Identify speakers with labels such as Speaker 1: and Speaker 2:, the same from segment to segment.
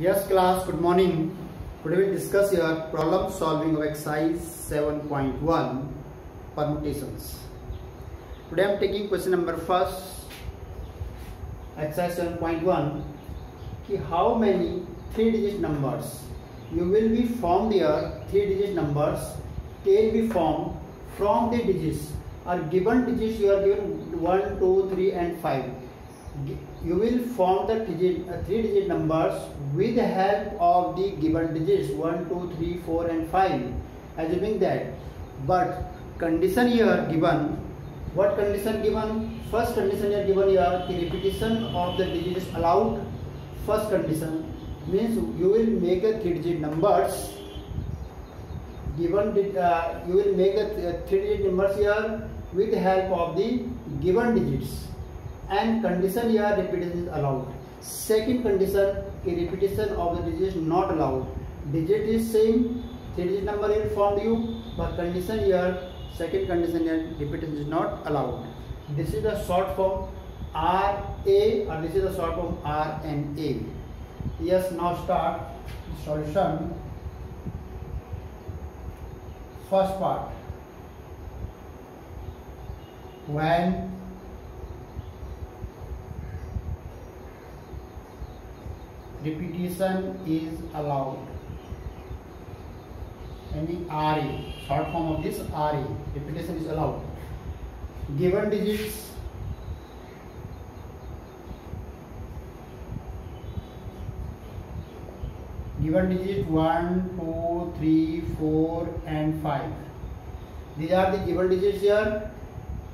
Speaker 1: Yes class, good morning. Today we will discuss your problem solving of exercise 7.1 permutations. Today I am taking question number first, exercise 7.1. How many 3-digit numbers you will be formed here? 3-digit numbers can be formed from the digits or given digits. You are given 1, 2, 3 and 5. You will form the 3-digit numbers with the help of the given digits 1, 2, 3, 4 and 5, assuming that. But condition here given, what condition given? First condition here given here, the repetition of the digits allowed. First condition means you will make a 3-digit numbers given, you will make a 3-digit numbers here with the help of the given digits. And condition here, repetition is allowed. Second condition, repetition of the digits not allowed. Digit is same, 3-digit number will form you, but condition here, second condition here, repetition is not allowed. This is the short form RA, or this is the short form RNA. Yes, now start solution. First part, when repetition is allowed, any RA, short form of this RA, repetition is allowed. Given digits, given digits 1, 2, 3, 4 and 5. These are the given digits here,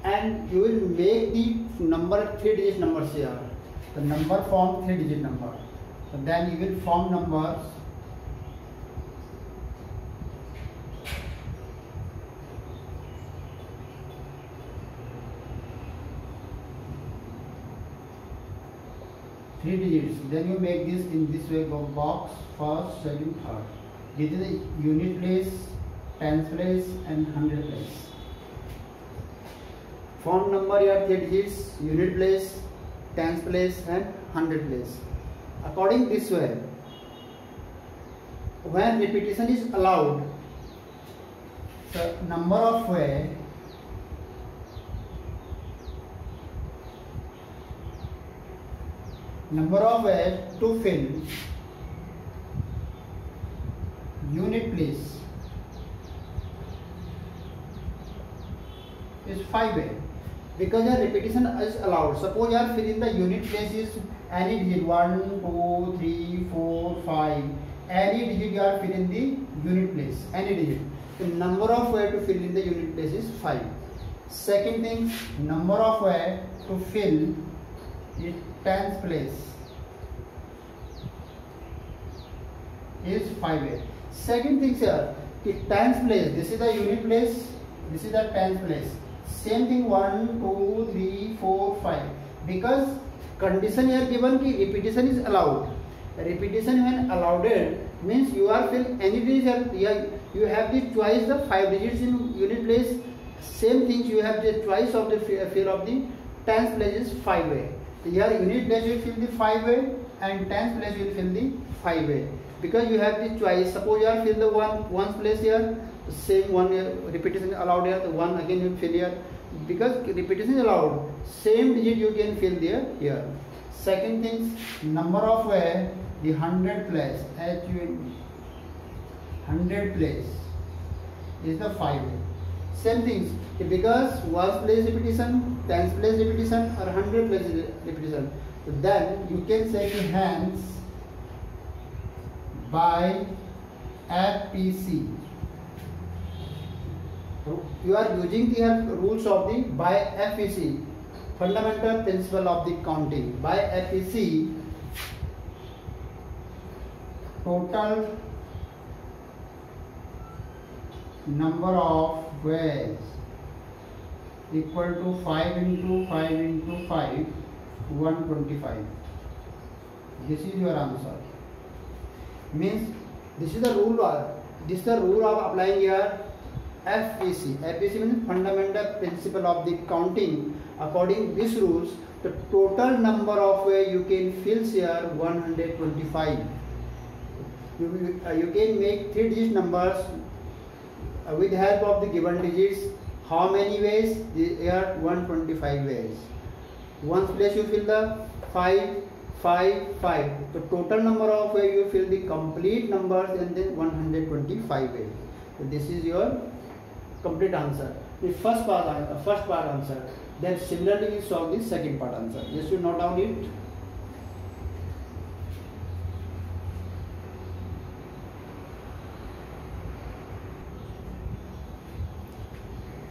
Speaker 1: and you will make the number 3-digit numbers here. The number form 3-digit number. So then you will form numbers three digits. Then you make this in this way, box first, second, third. This is the unit place, tens place and hundred place. Form number here 3 digits, unit place, tens place and hundred place. According this way, when repetition is allowed, the number of way to fill unit place is 5 way, because your repetition is allowed. Suppose you are filling the unit place is any digit 1, 2, 3, 4, 5. Any digit you are filling the unit place, any digit. The number of way to fill in the unit place is 5. Second thing, number of way to fill is tens place is 5. Second thing here, tens place, this is the unit place, this is the tens place. Same thing 1, 2, 3, 4, 5. Because condition here given ki repetition is allowed. Repetition when allowed means you are fill any digit here. You have the twice the 5 digits in unit place. Same things you have the twice of the fill of the tens place is 5 way. Here unit place you fill the 5 way and tens place you fill the 5 way. Because you have the choice. Suppose you are fill the ones place here, the same one repetition is allowed here, the one again you fill here. Because repetition is allowed, same digit you can fill there here. Second thing, number of way, the 100 place, 100 place is the 5 way. Same things, because ones place repetition, tens place repetition or 100 place repetition. So then you can say hence by FPC. You are using the rules of the by FPC, fundamental principle of the counting. By FPC, total number of ways equal to 5 into 5 into 5, 125. This is your answer. Means this is the rule. This is the rule of applying here FPC. FPC means fundamental principle of the counting. According to these rules, the total number of way you can fill here 125. You can make 3 digit numbers with help of the given digits. How many ways? There are 125 ways. One place you fill the 5, 5, 5. The total number of ways you fill the complete numbers, and then 125 ways. So this is your complete answer. The first part answer. Then similarly you solve the second part answer. Just you note down it.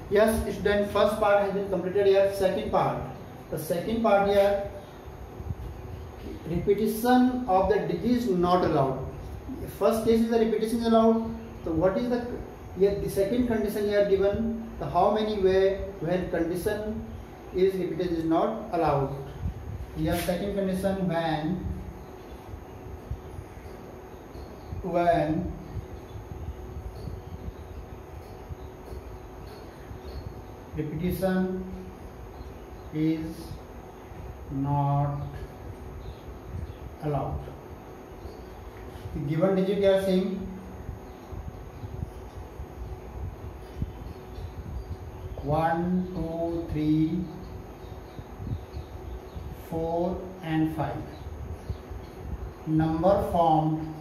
Speaker 1: Yes, student, first part has been completed here. Second part. The second part here, repetition of the digits not allowed. First case is the repetition is allowed. So what is the second condition here given? The how many way when condition is repetition is not allowed. Here second condition when repetition is not allowed. The given digit you are saying 1, 2, 3, 4 and 5. Number formed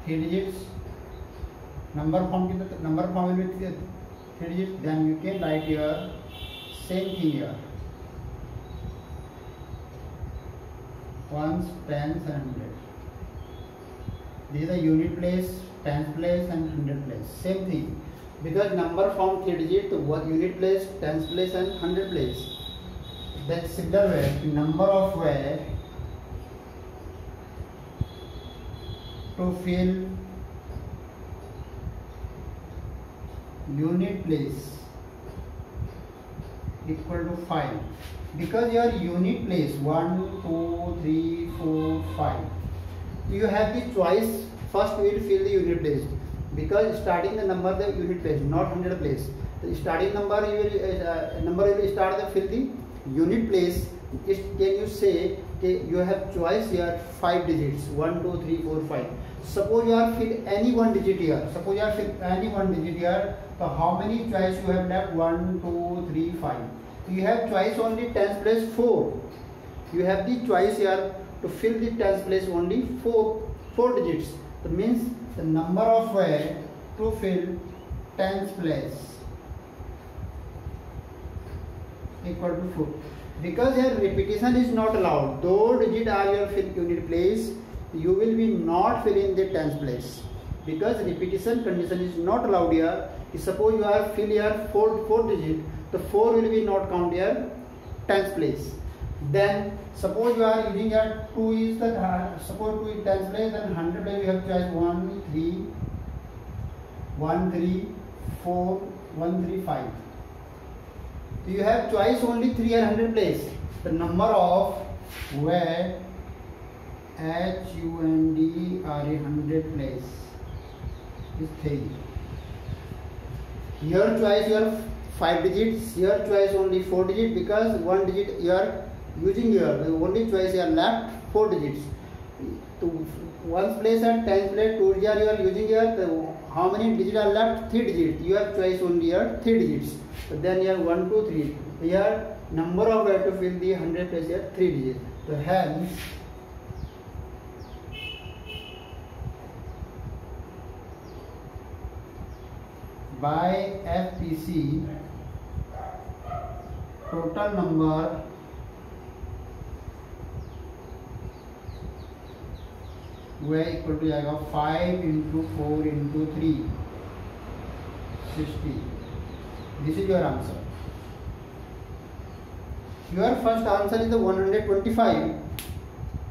Speaker 1: three digits. Number form will be 3 digits. Then you can write here same thing here. Ones, tens and hundred. These are unit place, tens place and hundred place. Same thing. Because number form 3 digits, the unit place, tens place and hundred place. Then similar way, the number of way to fill unit place equal to 5. Because your unit place 1, 2, 3, 4, 5. You have the choice. First we will fill the unit place. Because starting the number the unit place, not 100 place. The starting number you will start the fill the unit place. Can you say you have choice here 5 digits 1, 2, 3, 4, 5. Suppose you are fill any one digit here. So how many choice you have left? 1, 2, 3, 5. You have choice only tens place 4. You have the choice here to fill the tens place only 4 digits. That means the number of way to fill tens place equal to 4. Because here repetition is not allowed. Though digit are your fill unit place, you will be not filling the tens place. Because repetition condition is not allowed here. Suppose you are fill here 4 digit, the 4 will be not count here tens place. Then suppose you are using here 2 is the suppose 2 is tens place, then 100 place you have choice 1, 3, 4, 1, 3, 5. So you have choice only 3 and 100 place. The number of where HUND are 100 place is 3. Your choice your 5 digits, your choice only 4 digits, because 1 digit you are using here. The only choice you are left 4 digits. To 1's place and 10's place 2 digits you are using here. How many digits are left? 3 digits. You have choice only here 3 digits. So then here 1, 2, 3. Here number of way to fill the 100 place here 3 digits. So hence by FPC total number where equal to जाएगा 5 into 4 into 3 60. This is your answer. Your first answer is the 125.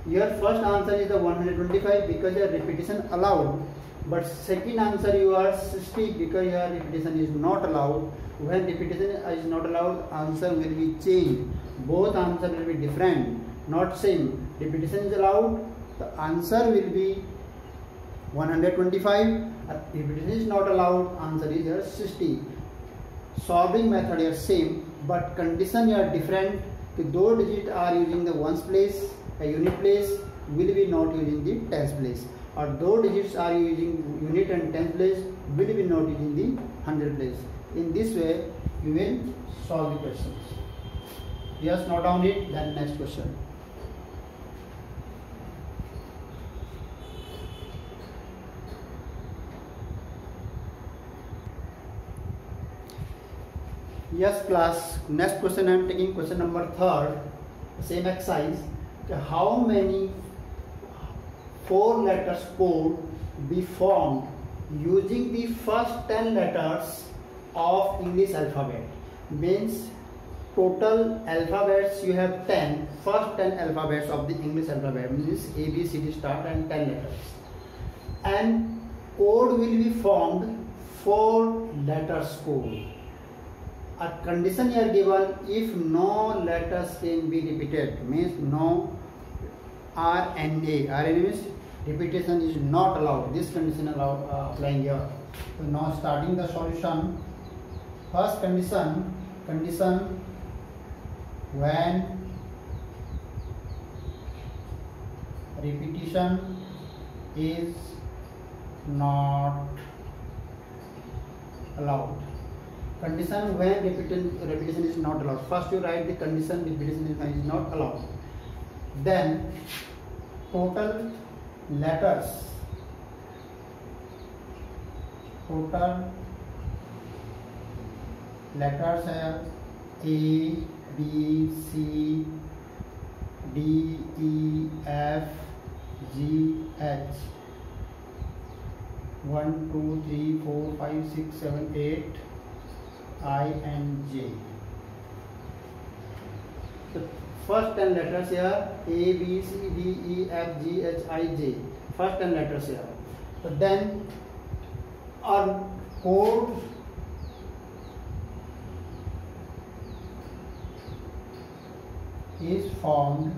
Speaker 1: Your first answer is the 125 because your repetition allowed. But second answer you are 60 because your repetition is not allowed. When repetition is not allowed, answer will be changed. Both answer will be different, not same. Repetition is allowed, the answer will be 125. Repetition is not allowed, answer is here 60. solving method are same, but condition are different. The दो digit are using the ones place, a unit place will be not using the tens place, or दो digits are using unit and tens place will be not using the hundred place. In this way, you will solve the questions. Just note down it. Then next question. Yes class, next question I am taking question number 3rd, same exercise. How many 4 letters code be formed using the first 10 letters of English alphabet? Means total alphabets you have 10, first 10 alphabets of the English alphabet, means A, B, C, D start and 10 letters, and code will be formed 4 letters code. A condition here given, if no letters can be repeated, means no RNA. RNA means repetition is not allowed. This condition applying here. So now starting the solution. First condition when repetition is not allowed. Condition when repetition is not allowed. First you write the condition repetition is not allowed. Then total letters are A, B, C, D, E, F, G, H. 1, 2, 3, 4, 5, 6, 7, 8. I and J. The first 10 letters here A, B, C, D, E, F, G, H, I, J. First 10 letters here. So then our code is formed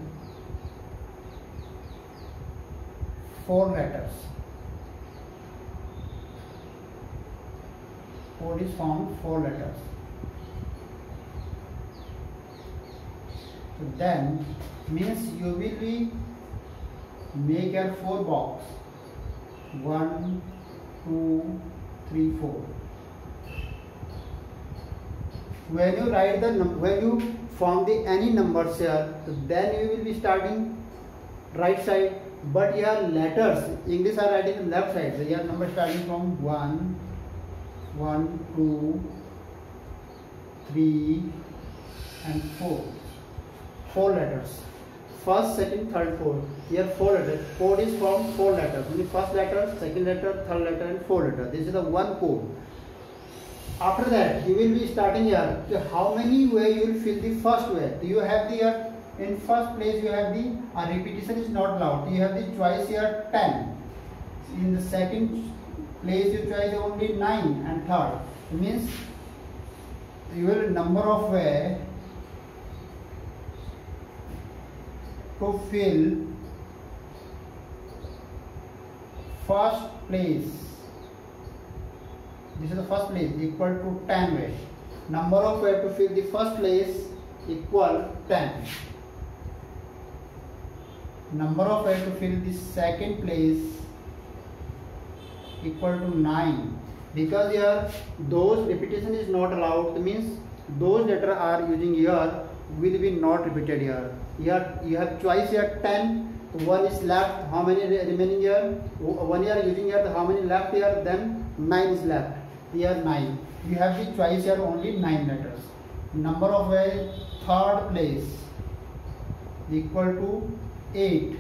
Speaker 1: 4 letters. Code is formed 4 letters. So then means you will be make a 4 box. 1, 2, 3, 4. When you write the when you form the any numbers here, so then you will be starting right side. But your letters English are writing in left side. So your number starting from 1, 2, 3 and 4. 4 letters. First, second, third, fourth. Here 4 letters. Code is from 4 letters. Only first letter, second letter, third letter and 4 letter. This is the one code. After that, you will be starting here. So how many way you will fill the first way? You have the here in first place you have the repetition is not allowed. You have the choice here 10. In the second place you choose only 9 and third. It means you will number of way to fill first place. This is the first place equal to 10 way. Number of way to fill the first place equal 10. Number of way to fill the second place equal to 9. Because here those repetition is not allowed, means those letters are using here will be not repeated here. Here you have choice here 10. 1 is left. How many remaining here? 1 you are using here. How many left here? Then 9 is left. Here 9. You have the choice here only 9 letters. Number of way third place equal to 8.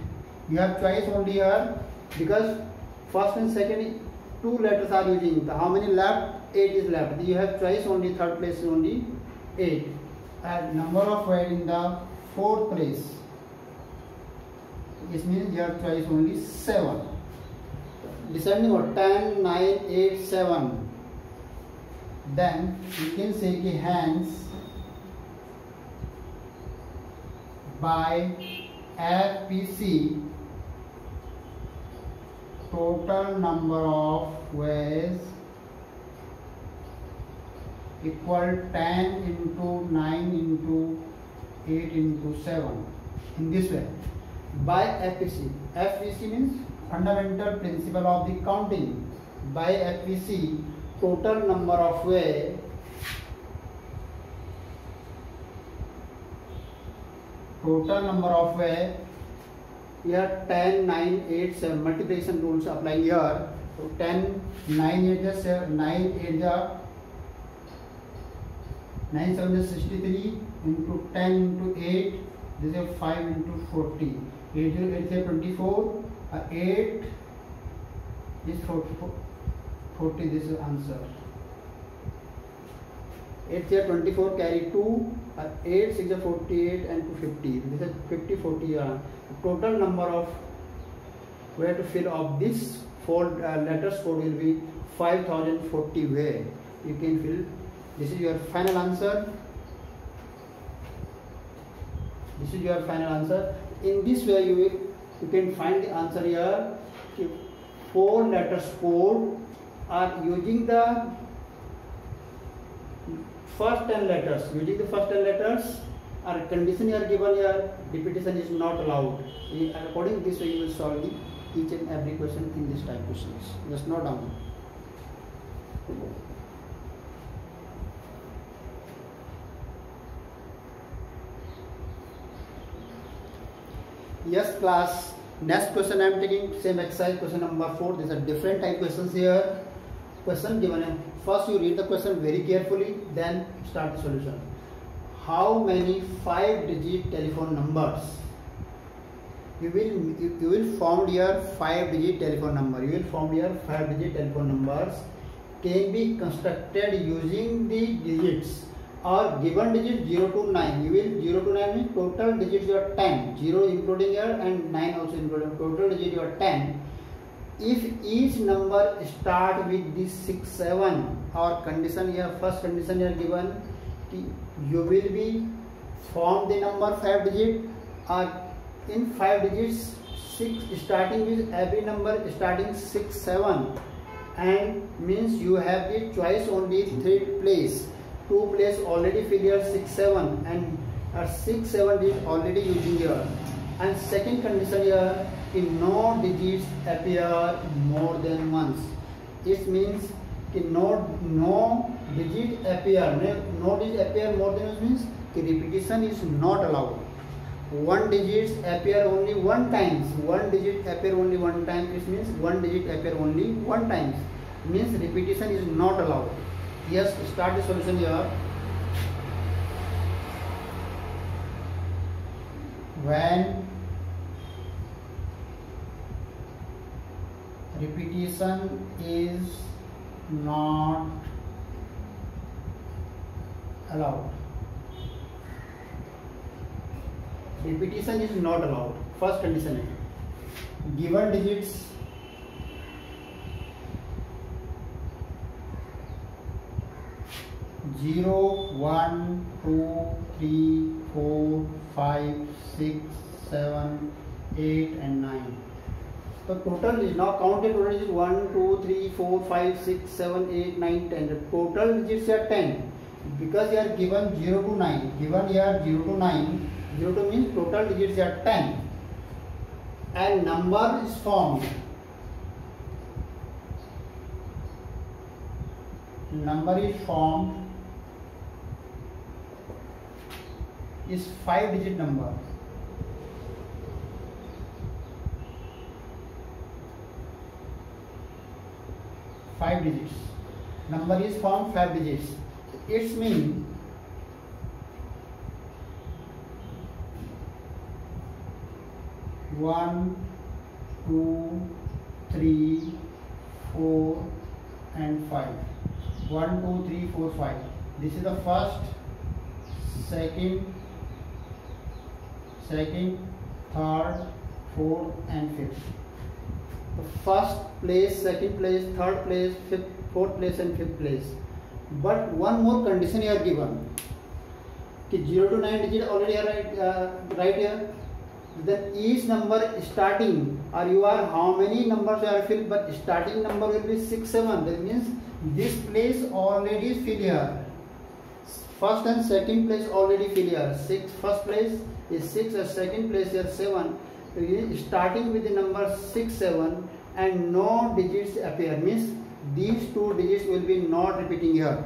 Speaker 1: You have choice only here because first and second 2 letters are using. How many left? 8 is left. You have choice only third place is only 8. And number of way in the fourth place. This means your choice only 7. Descending order 10, 9, 8, 7. Then you can say कि hence by FPC total number of ways equal 10 into 9 into 8 into 7 in this way by FPC. FPC means fundamental principle of the counting. By FPC, total number of way here 10 9 8 7 multiplication rules apply here. So 10 9 8 is 9 8 is 9 7 is 63 into 10 into 8, this is 5 into 40. 8 is 24, 8 is 40, this is answer. 8 is 24, carry 2, 8 6 is 48 and 2 50. This is 50 40. Total number of way to fill of this 4 letters code will be 5040 way. You can fill. This is your final answer. This is your final answer. In this way, you can find the answer here. 4 letters code are using the first 10 letters. Using the first 10 letters, or condition here given here, repetition is not allowed. According to this way, you will solve each and every question in this type questions. Just note down. Yes class, next question I am taking same exercise, question number 4. These are different type questions here. Question given, first you read the question very carefully, then start the solution. How many 5-digit telephone numbers? You will form your 5-digit telephone number. You will form your 5-digit telephone numbers can be constructed using the digits or given digit 0 to 9. You will 0 to 9 means total digits you are 10. 0 including here and 9 also including. Total digit you are 10. If each number start with this 6 7, our condition here, first condition here given, you will be form the number 5 digit or in 5 digits 6 starting with every number starting 6 7, and means you have the choice only 3 place. 2 place already fill here 6 7 and 6 7 is already using here. And second condition here, in no digits appear more than once. It means in no digit appear more than once means the repetition is not allowed. 1 digit appear only one times. 1 digit appear only one time. It means 1 digit appear only one times. Means repetition is not allowed. Yes, start the solution here. When repetition is not allowed. Repetition is not allowed. First condition is given digits zero, 1, 2, 3, 4, 5, 6, 7, 8 and 9. The total is now counted. Total is 1, 2, 3, 4, 5, 6, 7, 8, 9, 10. The total digits are 10 because they are given 0 to 9. Given here 0 to 9. 0 to means total digits are 10 and number is formed. Number is formed is 5-digit number. Five digits. Number is formed 5 digits. It means one, 2, 3, 4 and 5. 1, 2, 3, 4, 5. This is the first, second, third, fourth and fifth. The first place, second place, third place, fourth place and fifth place. But one more condition here given. 0 to 9 digit already right here. Then each number starting, or you are how many numbers you are filled, but starting number will be 6 7. That means this place already is filled here. First and second place already fill here. First place is 6 and second place here 7. Starting with the number 6, 7 and no digits appear, means these two digits will be not repeating here.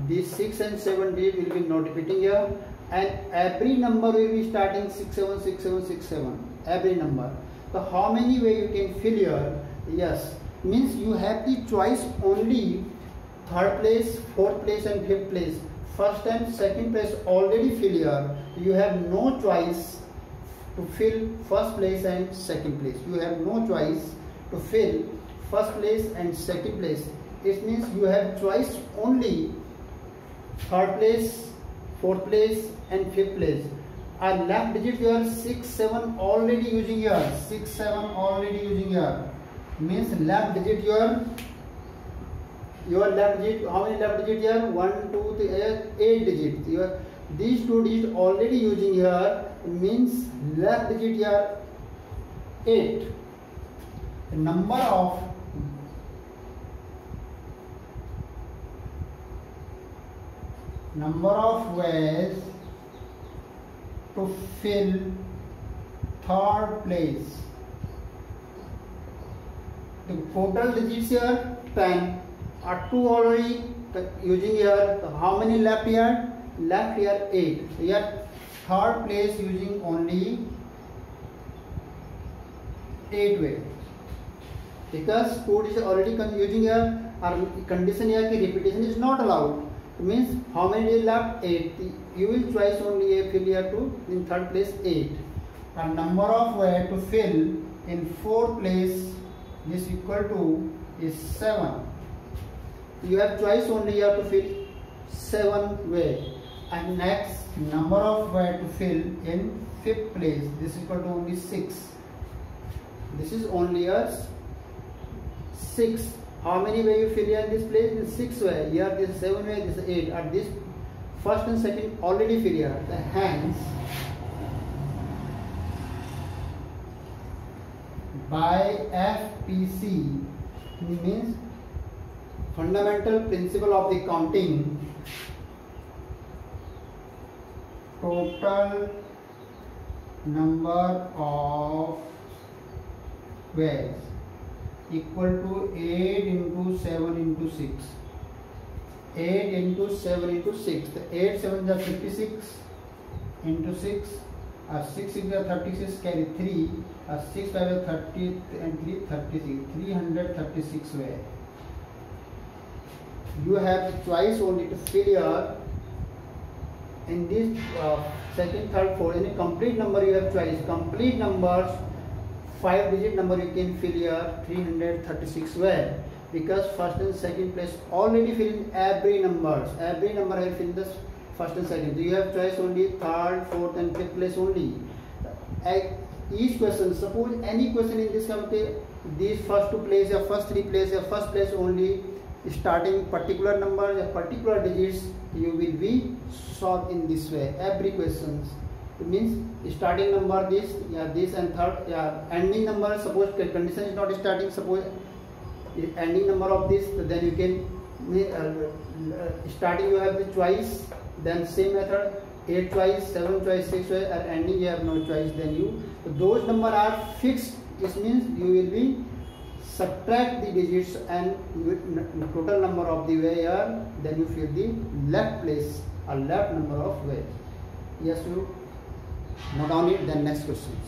Speaker 1: These 6 and 7 digits will be not repeating here, and every number will be starting 6, 7, 6, 7, 6, 7. Every number. So how many way you can fill here? Yes, means you have the choice only third place, fourth place and fifth place. First and second place already fill here. You have no choice to fill first place and second place. You have no choice to fill first place and second place. It means you have choice only third place, fourth place and fifth place. Our left digit here 6, 7 already using here. 6, 7 already using here. Means left digit here. Your left digit, how many left digit here? 1, 2, 3, 8 digits. These two digits already using here, means left digit here 8. The number of ways to fill third place. The total digits here 10. Are 2 already using here. So how many left here? Left here 8. Here third place using only 8 way. Because 2 is already using here. Our condition here ki repetition is not allowed. It means how many is left? 8. You will choose only a fill here to in third place 8. And number of way to fill in fourth place is equal to is 7. You have choice only here to fill 7 way. And next number of way to fill in fifth place, this is equal to only 6. This is only a 6. How many way you fill here in this place? In 6 way. Here this is 7 way, this is 8. At this first and second already fill here. The hence by FPC means fundamental principle of the counting, total number of ways equal to 8 into 7 into 6. 8 into 7 into 6. The 8 7 is 56 into 6. 6 is 36, carry 3. 6 5 is 30 and 3 36. 336 way. You have the choice only to fill here in this second, third, fourth. Any complete number you have choice. Complete numbers, 5 digit number you can fill here 336 way. Because first and second place already fill in every numbers. Every number I fill this first and second. So you have choice only third, fourth and fifth place only. Each question, suppose any question in this committee, these first two place or first three place or first place only, starting particular numbers or particular digits, you will be solved in this way. Every questions. It means starting number this, this and third, ending number. Suppose condition is not starting. Suppose ending number of this, then you can starting you have the choice. Then same method, 8 choice, 7 choice, 6 choice, and ending you have no choice. Then you those number are fixed. This means you will be subtract the digits and total number of the way here, then you fill the left place or left number of way. Yes, you note down it. Then next questions.